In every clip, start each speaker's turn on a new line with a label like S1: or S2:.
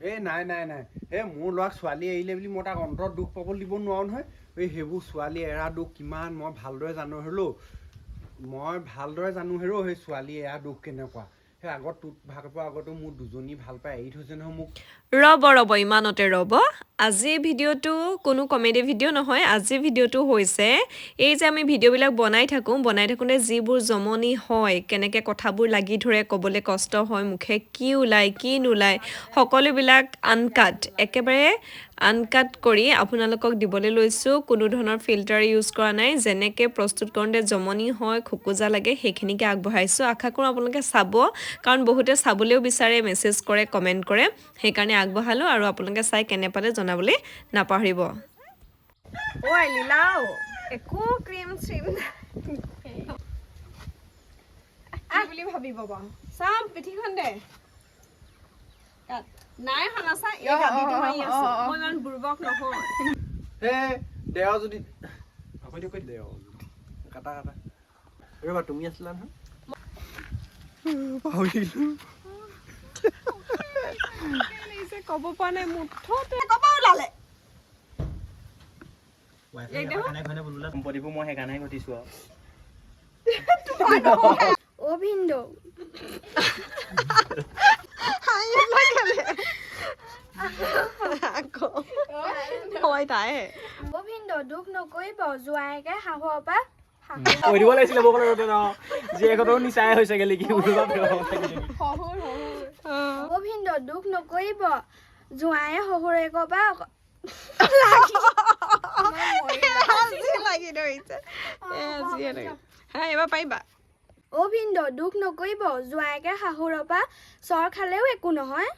S1: নাই মোৰ ল'ৰাক ছোৱালী এৰিলে বুলি মই তাক অন্তৰত দুখ পাবলৈ দিব নোৱাৰো নহয় সেইবোৰ ছোৱালী এৰা দুখ কিমান মই ভালদৰে জানো সেই ছোৱালী এৰা দুখ কেনেকুৱা সেই আগত তোক ভাল পোৱা আগতো মোৰ দুজনী ভাল পাই এৰি থৈছে নহয় মোক
S2: ৰ'ব ইমানতে ৰ'ব আজিৰ ভিডিঅ'টো কোনো কমেডি ভিডিঅ' নহয় আজিৰ ভিডিঅ'টো হৈছে এই যে আমি ভিডিঅ'বিলাক বনাই থাকোঁতে যিবোৰ জমনি হয় কেনেকৈ কথাবোৰ লাগি ধৰে ক'বলৈ কষ্ট হয় মুখে কি ওলায় কি নোলায় সকলোবিলাক একেবাৰে আনকাট কৰি আপোনালোকক দিবলৈ লৈছোঁ কোনো ধৰণৰ ফিল্টাৰ ইউজ কৰা নাই যেনেকৈ প্ৰস্তুত কৰোঁতে জমনি হয় খোকোজা লাগে সেইখিনিকে আগবঢ়াইছোঁ আশা কৰোঁ আপোনালোকে চাব কাৰণ বহুতে চাবলৈও বিচাৰে মেছেজ কৰে কমেণ্ট কৰে সেইকাৰণে আগবঢ়ালোঁ আৰু আপোনালোকে চাই কেনে পালে জনাবলৈ নাপাহৰিব
S3: ঐ লীলাও একো ক্ৰীম শ্ৰীম বুলি ভাবিব বাৰু চাম পিঠিখন দে নাই হনা চা এই গাবিটো মাৰি আছো মই ইমান বুৰ্বক নহয়
S1: দেও যদি কৈ দেও কাটা ৰবা তুমি আছিলা নহয় পাহৰিলো
S3: ক'ব পৰা নাই মুঠতে ক'ব ওলালে
S4: সম্পত্তিবোৰ মই সেইকাৰণে ঘটিছো
S5: ও ভিন্দো ও ভিন্দো দুখ নকৰিব জোৱাইকে শাহুৰ পৰা
S4: কৈ দিব লাগিছিলে মোক জীয়েকতো নিচাই হৈছে গেলি কি
S5: ও ভিন্দো দুখ নকৰিব জোৱাই শহুৰেকৰ পৰা
S3: লাগি ধৰিছে এবাৰ পাৰিবা
S5: ও ভিন্দো দুখ নকৰিব জোৱাইকে শাহুৰৰ পৰা চৰ খালেও একো নহয়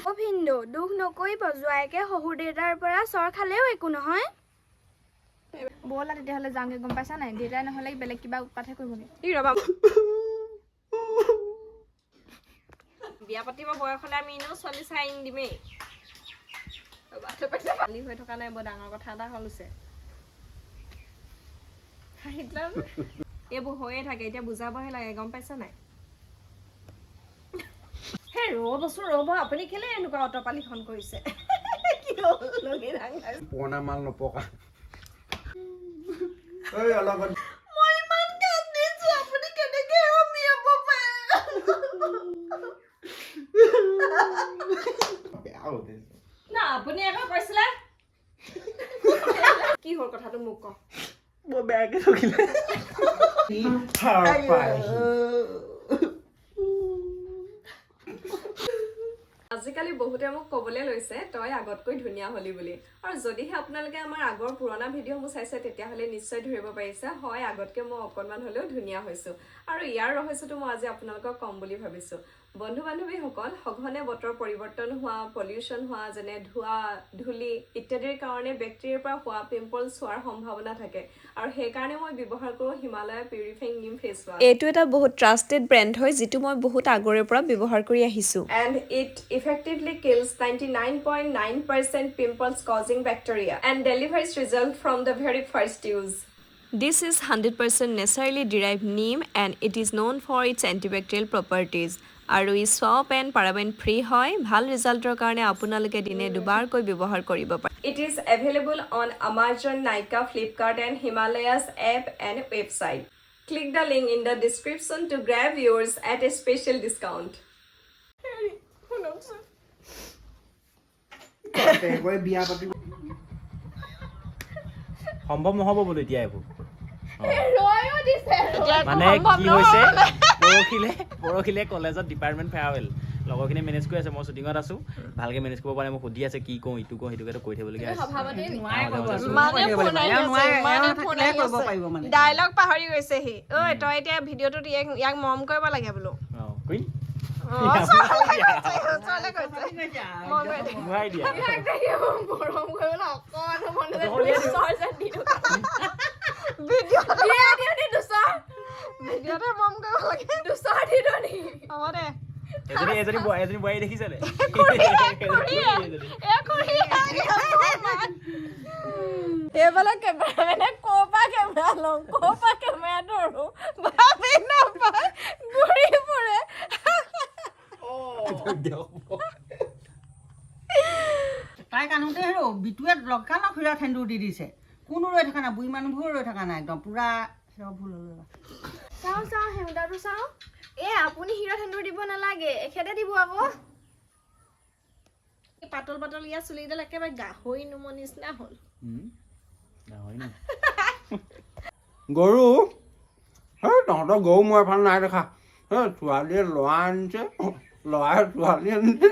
S5: ও ভিন্দো দুখ নকৰিব জোৱাইকে শহুৰ দেউতাৰ পৰা চৰ খালেও একো নহয় ব'লা তেতিয়াহ'লে যাওঁগে গম পাইছা নাই দেউতাই নহ'লে বেলেগ কিবা উৎপাতহে কৰিবগে
S3: ই ৰবা বিয়া পাতিব বয়স হ'লে আমি এনেও ছোৱালী চাই দিমেই ছোৱালী হৈ থকা নাই বৰ ডাঙৰ কথা এটা হৈছে এইবোৰ হৈয়ে থাকে এতিয়া বুজাবহে লাগে গম পাইছা নাই হে ৰ'ব আপুনি কেলে এনেকুৱা অটপালিখন কৰিছে
S1: পুৰণা মাল নপকা অলপ
S3: মই ইমান কান্দিছো আপুনি কেনেকে হমিয়াব পাৰে না আপুনি আকৌ কৈছিলে কি হ'ল কথাটো মোক ক
S4: বৰ বেয়াকে থাকিলে
S2: আজিকালি বহুতে মোক ক'বলৈ লৈছে তই আগতকৈ ধুনীয়া হলি বুলি আৰু যদিহে আপোনালোকে আমাৰ আগৰ পুৰণা ভিডিঅ'বোৰ চাইছে তেতিয়াহ'লে নিশ্চয় ধৰিব পাৰিছে হয় আগতকৈ মই অকণমান হ'লেও ধুনীয়া হৈছোঁ আৰু ইয়াৰ ৰহস্যটো মই আজি আপোনালোকক ক'ম বুলি ভাবিছোঁ বন্ধু বান্ধৱীসকল সঘনে বতৰ পৰিৱৰ্তন হোৱা পলিউশ্যন হোৱা যেনে ধোঁৱা ধূলি ইত্যাদিৰ কাৰণে বেক্টেৰিয়াৰ পৰা হোৱা পিম্পলছ হোৱাৰ সম্ভাৱনা থাকে আৰু সেইকাৰণে মই ব্যৱহাৰ কৰোঁ হিমালয়া পিউৰিফাইং নিম ফেচ ৱাছ এইটো এটা বহুত ট্ৰাষ্টেড ব্ৰেণ্ড হয় যিটো মই বহুত আগৰে পৰা ব্যৱহাৰ কৰি আহিছোঁ and it effectively kills 99.9% pimples causing bacteria and delivers result from the very first use. This is 100% naturally derived neem and it is known for its antibacterial properties. আৰু ই সোপ এণ্ড পাৰাবেন ফ্ৰী হয় ভাল ৰিজাল্টৰ কাৰণে আপোনালোকে দিনে দুবাৰকৈ ব্যৱহাৰ কৰিব পাৰে it is available on Amazon Nykaa Flipkart and Himalaya's app and website click the link in the description to grab yours at a special discount.
S1: বিয়া পাতিব
S4: সম্ভৱ নহ'ব বোলো এতিয়া এইবোৰ
S5: ৰয়ো দিছে
S4: মানে কি হৈছে পৰহিলে কলেজত ডিপাৰ্টমেণ্ট ফেয়াৰৱেল লগৰখিনি মেনেজ কৰি আছে মই শ্বুটিঙত আছোঁ ভালকৈ মেনেজ কৰিব পাৰে মোক সুধি আছে কি কওঁ ইটো কওঁ সেইটোকে কৈ থাকিবলগীয়া আছে
S3: ডাইলগ পাহৰি গৈছে সি ঐ তই এতিয়া ভিডিঅ'টোত ইয়াক মৰম কৰিব লাগে বোলো
S4: এজনী বোৱাৰী দেখিছে নে
S3: এইফালে কেমেৰামেনে ক'ৰ পৰা কেমেৰা লওঁ ক'ৰ পৰা কেমেৰা ধৰো ভাবি নাপায় ঘূৰি ফুৰে
S6: তাইক আনোতে হেৰো বিটুৱে লগালগ হীৰা সেন্দুৰ দি দিছে কোনো ৰৈ থকা নাই বুঢ়ী মানুহবোৰো ৰৈ থকা নাই একদম পুৰা ভুল হ'ল
S5: চাওঁ সেউদাটো চাওঁ আপুনি হিৰত সেন্দুৰ দিব নালাগে এখেতে দিব আকৌ
S3: পাতল পাতল ইয়াৰ চুলিডাল একেবাৰে গাহৰি নুমৰ নিচিনা হ'ল
S1: গৰু তহঁতৰ গৰু মই এফালে নাই দেখা ছোৱালীয়ে ল'ৰা আনিছে ল'ৰাই ছোৱালী আনিছে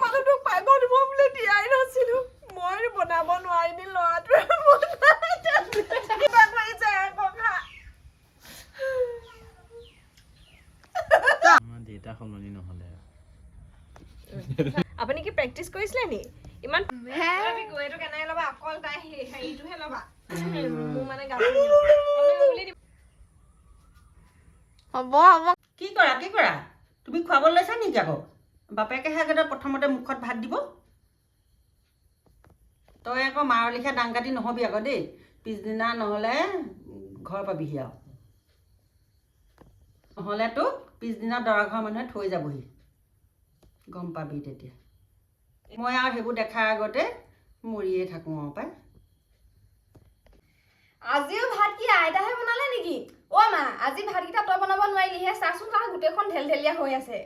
S3: মানুহটোক পাইব দিব বুলি দিয়াই নাছিলো মই বনাব নোৱাৰিনি ল'ৰাটোৱে
S4: আমাৰ দেউতা সলনি নহ'লে
S3: আপুনি কি প্ৰেক্টিচ কৰিছিলে নি ইমান এইটো কেনেকে ল'বা অকল তাই হেৰিটোহে ল'বা মোৰ মানে হ'ব
S6: কি কৰা তুমি খুৱাবলৈ লৈছা নেকি আকৌ বাপেকেহে আগতে প্ৰথমতে মুখত ভাত দিব তই আকৌ মাৰৰ লিখা ডাং কাটি নহবি আকৌ দেই পিছদিনা নহ'লে ঘৰ পাবিহি আৰু নহ'লে তোক পিছদিনা দৰা ঘৰৰ মানুহে থৈ যাবহি গম পাবি তেতিয়া মই আৰু সেইবোৰ দেখাৰ আগতে মৰিয়ে থাকোঁ আৰু পাই
S5: আজিও ভাত কি আইতাহে বনালে নেকি মা আজি ভাতকেইটা তই বনাব নোৱাৰিলিহে চাচোন তাৰ গোটেইখন ঢেলঢেলীয়া হৈ আছে